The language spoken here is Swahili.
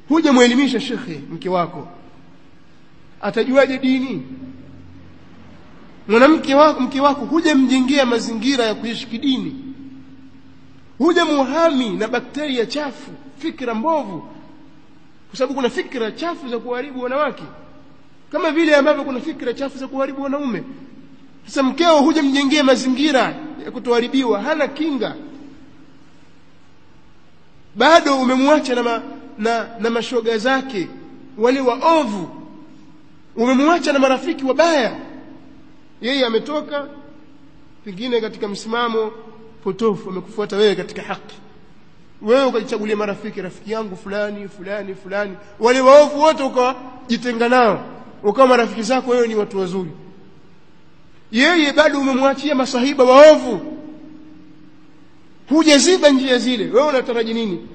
huja muelimisha shekhe mke wako, atajuaje dini? Mke wako huja mjengea mazingira ya kuishi kidini, huja muhami na bakteria chafu, fikra mbovu, kwa sababu kuna fikra chafu za kuharibu wanawake kama vile ambavyo kuna fikra chafu za kuharibu wanaume. Sasa mkeo huja mjengea mazingira ya kutoharibiwa, hana kinga, bado umemwacha na mashoga zake wale waovu, umemwacha na marafiki wabaya. Yeye ametoka pengine katika msimamo potofu, amekufuata wewe katika haki. Wewe ukajichagulia marafiki, rafiki yangu fulani fulani fulani, wale waovu wote ukajitenga nao, ukawa marafiki zako wewe ni watu wazuri. Yeye bado umemwachia masahiba waovu, hujaziba njia zile. Wewe unataraji nini?